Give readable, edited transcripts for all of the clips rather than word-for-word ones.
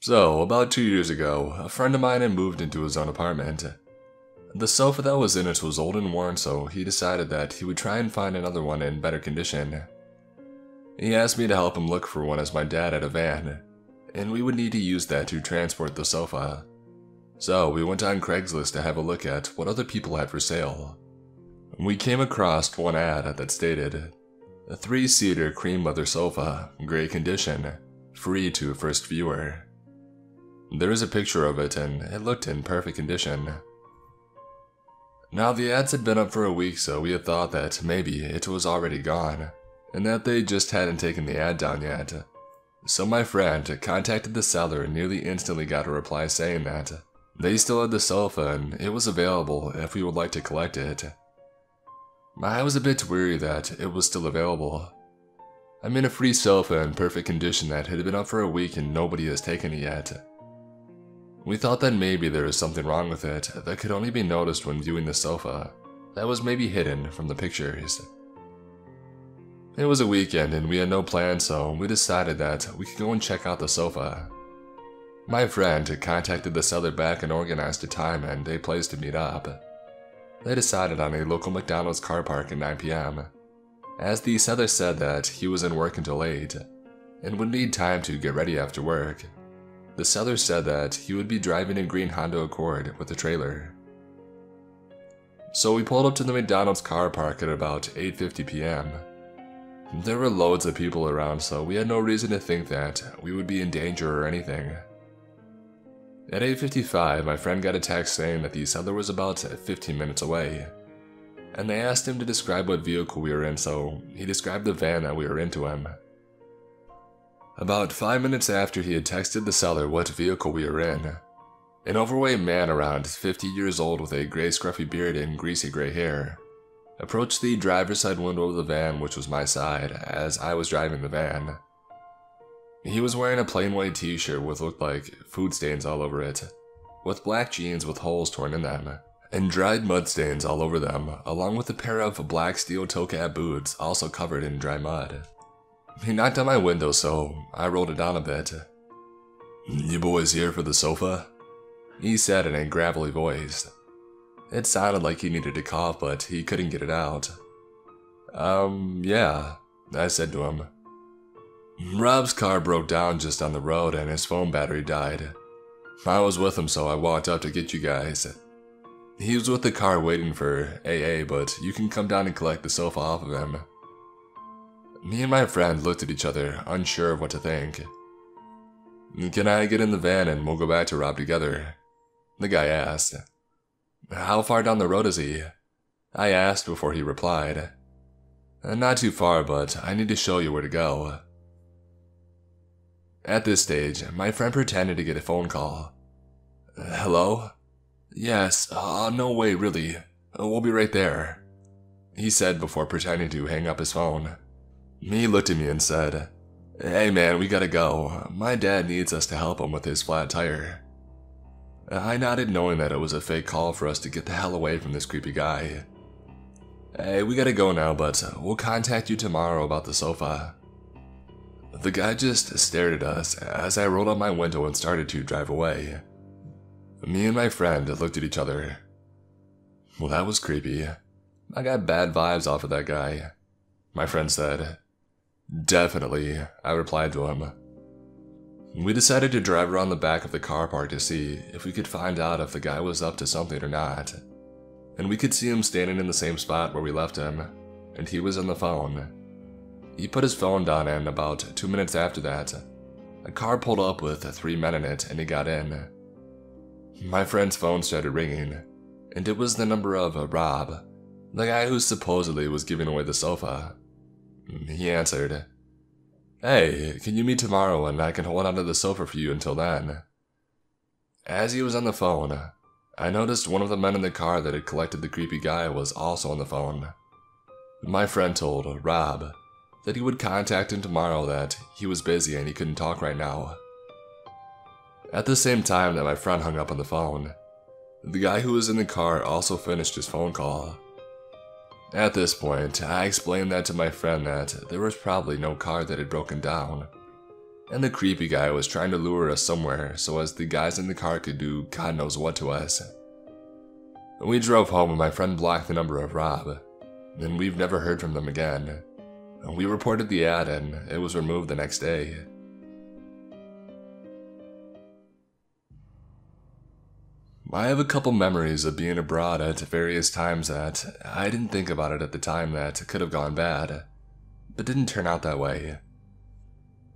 So, about 2 years ago, a friend of mine had moved into his own apartment. The sofa that was in it was old and worn, so he decided that he would try and find another one in better condition. He asked me to help him look for one as my dad had a van, and we would need to use that to transport the sofa. So we went on Craigslist to have a look at what other people had for sale. We came across one ad that stated, a 3-seater cream leather sofa, great condition, free to first viewer. There was a picture of it and it looked in perfect condition. Now the ads had been up for a week, so we had thought that maybe it was already gone, and that they just hadn't taken the ad down yet. So my friend contacted the seller and nearly instantly got a reply saying that they still had the sofa and it was available if we would like to collect it. I was a bit weary that it was still available. I mean, a free sofa in perfect condition that had been up for a week and nobody has taken it yet. We thought that maybe there was something wrong with it that could only be noticed when viewing the sofa, that was maybe hidden from the pictures. It was a weekend and we had no plans, so we decided that we could go and check out the sofa. My friend contacted the seller back and organized a time and a place to meet up. They decided on a local McDonald's car park at 9 p.m. as the seller said that he was in work until 8 and would need time to get ready after work. The seller said that he would be driving a green Honda Accord with a trailer. So we pulled up to the McDonald's car park at about 8:50 p.m. There were loads of people around, so we had no reason to think that we would be in danger or anything. At 8:55, my friend got a text saying that the seller was about 15 minutes away, and they asked him to describe what vehicle we were in, so he described the van that we were in to him. About 5 minutes after he had texted the seller what vehicle we were in, an overweight man around 50 years old with a gray scruffy beard and greasy gray hair approached the driver's side window of the van, which was my side, as I was driving the van. He was wearing a plain white t-shirt with what looked like food stains all over it, with black jeans with holes torn in them, and dried mud stains all over them, along with a pair of black steel toe-cap boots also covered in dry mud. He knocked on my window, so I rolled it down a bit. "You boys here for the sofa?" he said in a gravelly voice. It sounded like he needed to cough, but he couldn't get it out. Yeah, I said to him. Rob's car broke down just on the road and his phone battery died. I was with him, so I walked up to get you guys. He was with the car waiting for AA, but you can come down and collect the sofa off of him. Me and my friend looked at each other, unsure of what to think. Can I get in the van and we'll go back to Rob together? The guy asked. How far down the road is he? I asked before he replied. Not too far, but I need to show you where to go. At this stage, my friend pretended to get a phone call. Hello? Yes, no way, really. We'll be right there, he said before pretending to hang up his phone. He looked at me and said, Hey man, we gotta go. My dad needs us to help him with his flat tire. I nodded, knowing that it was a fake call for us to get the hell away from this creepy guy. Hey, we gotta go now, but we'll contact you tomorrow about the sofa. The guy just stared at us as I rolled up my window and started to drive away. Me and my friend looked at each other. Well, that was creepy. I got bad vibes off of that guy, my friend said. Definitely, I replied to him. We decided to drive around the back of the car park to see if we could find out if the guy was up to something or not. And we could see him standing in the same spot where we left him, and he was on the phone. He put his phone down, and about 2 minutes after that, a car pulled up with 3 men in it and he got in. My friend's phone started ringing, and it was the number of Rob, the guy who supposedly was giving away the sofa. He answered, Hey, can you meet tomorrow and I can hold onto the sofa for you until then? As he was on the phone, I noticed one of the men in the car that had collected the creepy guy was also on the phone. My friend told Rob that he would contact him tomorrow, that he was busy and he couldn't talk right now. At the same time that my friend hung up on the phone, the guy who was in the car also finished his phone call. At this point, I explained that to my friend that there was probably no car that had broken down, and the creepy guy was trying to lure us somewhere so as the guys in the car could do God knows what to us. We drove home and my friend blocked the number of Rob, and we've never heard from them again. We reported the ad and it was removed the next day. I have a couple memories of being abroad at various times that I didn't think about it at the time that could have gone bad, but didn't turn out that way.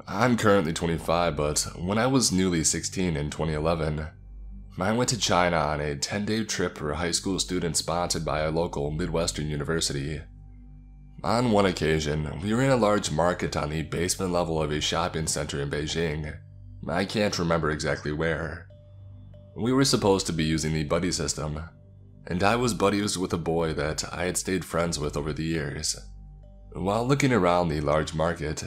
I'm currently 25, but when I was newly 16 in 2011, I went to China on a 10-day trip for high school students sponsored by a local Midwestern university. On one occasion, we were in a large market on the basement level of a shopping center in Beijing. I can't remember exactly where. We were supposed to be using the buddy system, and I was buddies with a boy that I had stayed friends with over the years. While looking around the large market,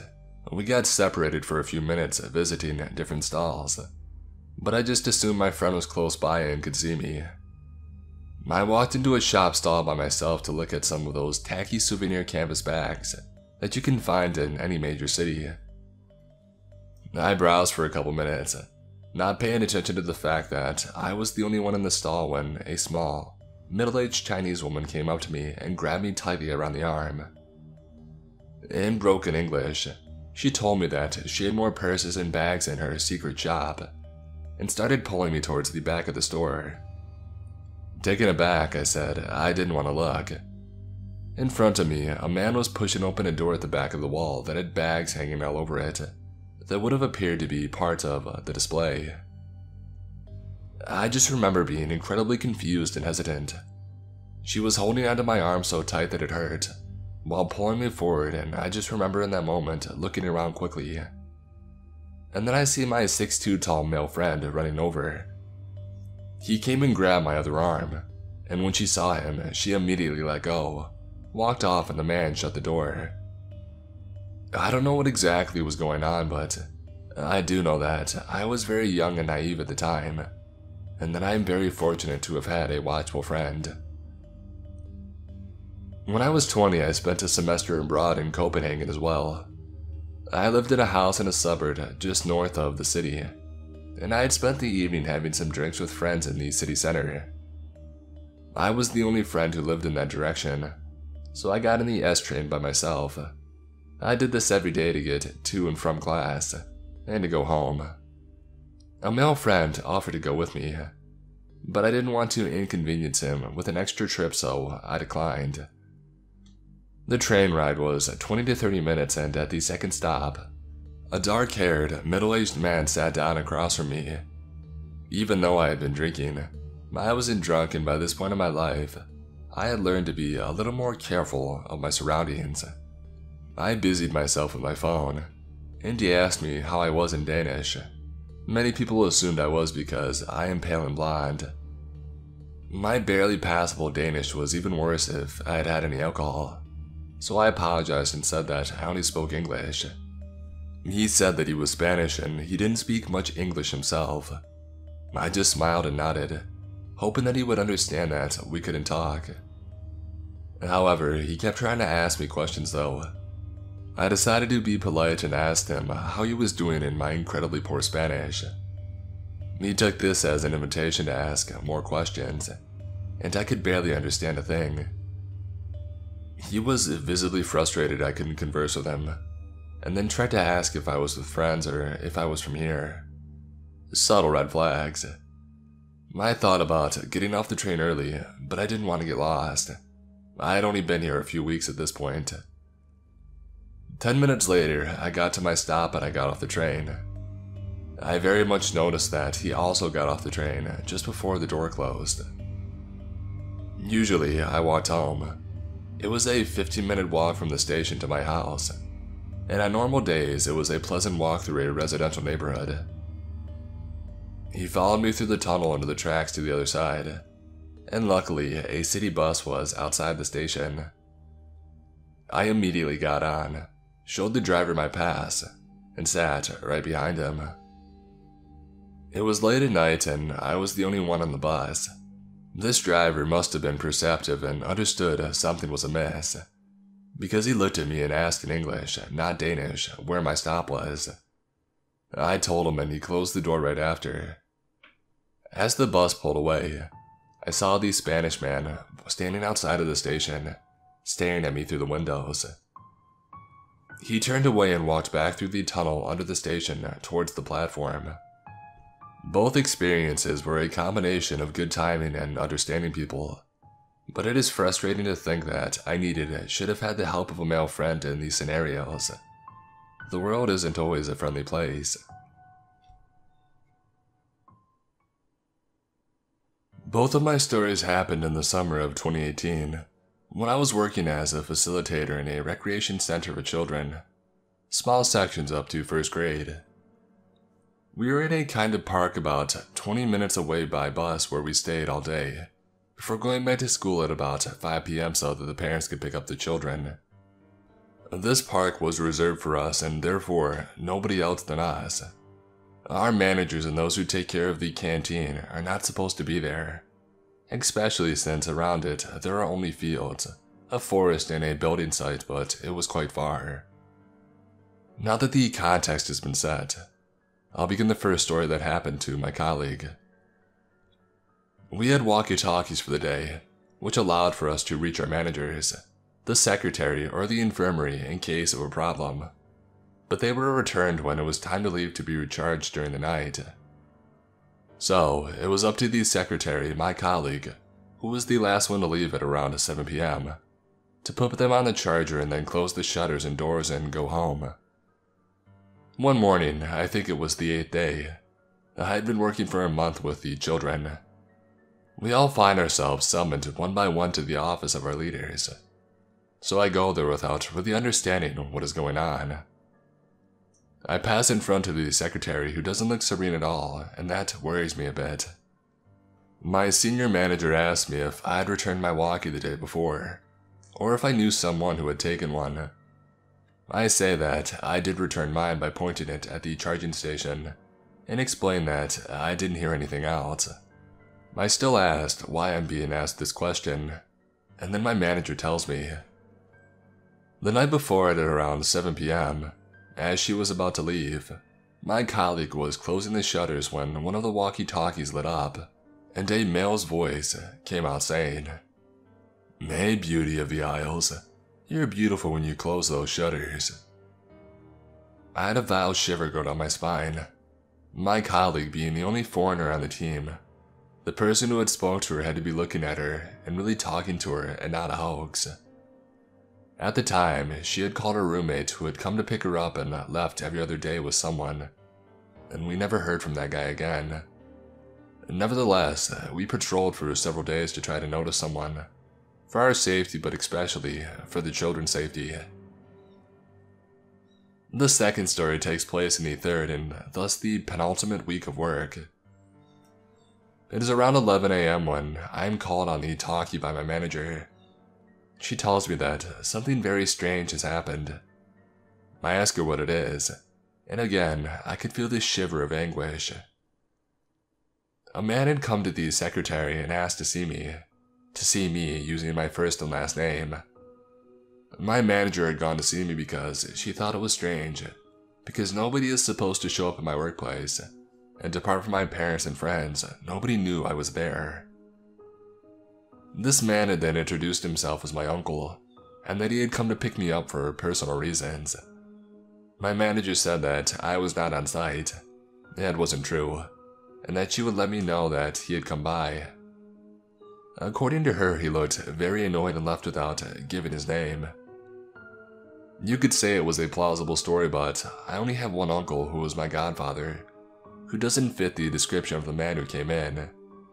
we got separated for a few minutes visiting different stalls, but I just assumed my friend was close by and could see me. I walked into a shop stall by myself to look at some of those tacky souvenir canvas bags that you can find in any major city. I browsed for a couple minutes, not paying attention to the fact that I was the only one in the stall when a small, middle-aged Chinese woman came up to me and grabbed me tightly around the arm. In broken English, she told me that she had more purses and bags in her secret shop, and started pulling me towards the back of the store. Taken aback, I said I didn't want to look. In front of me, a man was pushing open a door at the back of the wall that had bags hanging all over it that would have appeared to be part of the display. I just remember being incredibly confused and hesitant. She was holding onto my arm so tight that it hurt, while pulling me forward, and I just remember in that moment looking around quickly. And then I see my 6'2" tall male friend running over. He came and grabbed my other arm, and when she saw him, she immediately let go, walked off, and the man shut the door. I don't know what exactly was going on, but I do know that I was very young and naive at the time, and that I am very fortunate to have had a watchful friend. When I was 20, I spent a semester abroad in Copenhagen as well. I lived in a house in a suburb just north of the city, and I had spent the evening having some drinks with friends in the city center. I was the only friend who lived in that direction, so I got in the S train by myself. I did this every day to get to and from class, and to go home. A male friend offered to go with me, but I didn't want to inconvenience him with an extra trip, so I declined. The train ride was 20 to 30 minutes, and at the second stop, a dark-haired, middle-aged man sat down across from me. Even though I had been drinking, I wasn't drunk, and by this point in my life, I had learned to be a little more careful of my surroundings. I busied myself with my phone, and he asked me how I was in Danish. Many people assumed I was because I am pale and blonde. My barely passable Danish was even worse if I had had any alcohol, so I apologized and said that I only spoke English. He said that he was Spanish and he didn't speak much English himself. I just smiled and nodded, hoping that he would understand that we couldn't talk. However, he kept trying to ask me questions though. I decided to be polite and asked him how he was doing in my incredibly poor Spanish. He took this as an invitation to ask more questions, and I could barely understand a thing. He was visibly frustrated I couldn't converse with him, and then tried to ask if I was with friends or if I was from here. Subtle red flags. I thought about getting off the train early, but I didn't want to get lost. I had only been here a few weeks at this point. 10 minutes later, I got to my stop and I got off the train. I very much noticed that he also got off the train just before the door closed. Usually, I walked home. It was a 15-minute walk from the station to my house, and on normal days, it was a pleasant walk through a residential neighborhood. He followed me through the tunnel under the tracks to the other side, and luckily, a city bus was outside the station. I immediately got on, showed the driver my pass, and sat right behind him. It was late at night and I was the only one on the bus. This driver must have been perceptive and understood something was amiss, because he looked at me and asked in English, not Danish, where my stop was. I told him and he closed the door right after. As the bus pulled away, I saw the Spanish man standing outside of the station, staring at me through the windows. He turned away and walked back through the tunnel under the station towards the platform. Both experiences were a combination of good timing and understanding people, but it is frustrating to think that I should have had the help of a male friend in these scenarios. The world isn't always a friendly place. Both of my stories happened in the summer of 2018, when I was working as a facilitator in a recreation center for children, small sections up to first grade. We were in a kind of park about 20 minutes away by bus where we stayed all day, before going back to school at about 5 p.m. so that the parents could pick up the children. This park was reserved for us and therefore nobody else than us. Our managers and those who take care of the canteen are not supposed to be there, especially since around it there are only fields, a forest and a building site, but it was quite far. Now that the context has been set, I'll begin the first story that happened to my colleague. We had walkie-talkies for the day, which allowed for us to reach our managers, the secretary, or the infirmary in case of a problem, but they were returned when it was time to leave to be recharged during the night. So, it was up to the secretary, my colleague, who was the last one to leave at around 7 p.m., to put them on the charger and then close the shutters and doors and go home. One morning, I think it was the 8th day, I had been working for a month with the children. We all find ourselves summoned one by one to the office of our leaders, so I go there without really understanding what is going on. I pass in front of the secretary who doesn't look serene at all, and that worries me a bit. My senior manager asked me if I had returned my walkie the day before, or if I knew someone who had taken one. I say that I did return mine by pointing it at the charging station, and explain that I didn't hear anything else. I still asked why I'm being asked this question, and then my manager tells me. The night before at around 7 p.m., as she was about to leave, my colleague was closing the shutters when one of the walkie-talkies lit up, and a male's voice came out saying, "Hey, beauty of the aisles, you're beautiful when you close those shutters." I had a vile shiver go down my spine, my colleague being the only foreigner on the team. The person who had spoke to her had to be looking at her and really talking to her and not a hoax. At the time, she had called her roommate who had come to pick her up and left every other day with someone, and we never heard from that guy again. Nevertheless, we patrolled for several days to try to notice someone, for our safety but especially for the children's safety. The second story takes place in the third and thus the penultimate week of work. It is around 11 a.m. when I am called on the talkie by my manager. She tells me that something very strange has happened. I ask her what it is, and again, I could feel this shiver of anguish. A man had come to the secretary and asked to see me using my first and last name. My manager had gone to see me because she thought it was strange, because nobody is supposed to show up at my workplace, and apart from my parents and friends, nobody knew I was there. This man had then introduced himself as my uncle, and that he had come to pick me up for personal reasons. My manager said that I was not on site. That wasn't true, and that she would let me know that he had come by. According to her, he looked very annoyed and left without giving his name. You could say it was a plausible story, but I only have one uncle who was my godfather, who doesn't fit the description of the man who came in,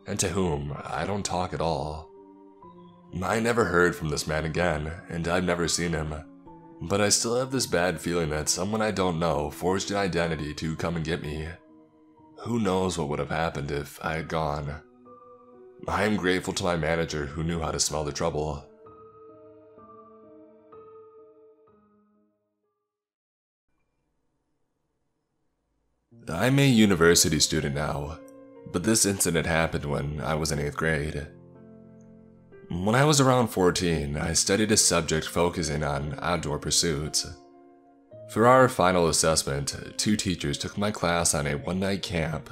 and to whom I don't talk at all. I never heard from this man again, and I've never seen him, but I still have this bad feeling that someone I don't know forged an identity to come and get me. Who knows what would have happened if I had gone. I am grateful to my manager who knew how to smell the trouble. I'm a university student now, but this incident happened when I was in 8th grade. When I was around 14, I studied a subject focusing on outdoor pursuits. For our final assessment, 2 teachers took my class on a one-night camp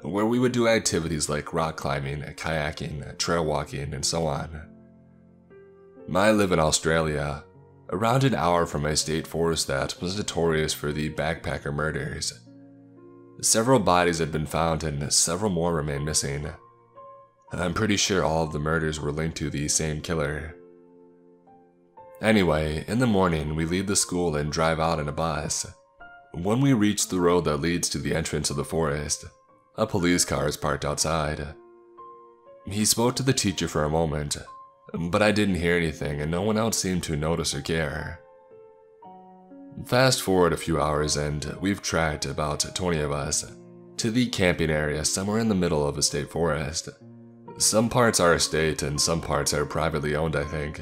where we would do activities like rock climbing, kayaking, trail walking, and so on. I live in Australia, around an hour from a state forest that was notorious for the backpacker murders. Several bodies had been found and several more remain missing. I'm pretty sure all of the murders were linked to the same killer. Anyway, in the morning we leave the school and drive out in a bus. When we reach the road that leads to the entrance of the forest, a police car is parked outside. He spoke to the teacher for a moment, but I didn't hear anything and no one else seemed to notice or care. Fast forward a few hours and we've tracked about 20 of us to the camping area somewhere in the middle of a state forest. Some parts are state and some parts are privately owned, I think.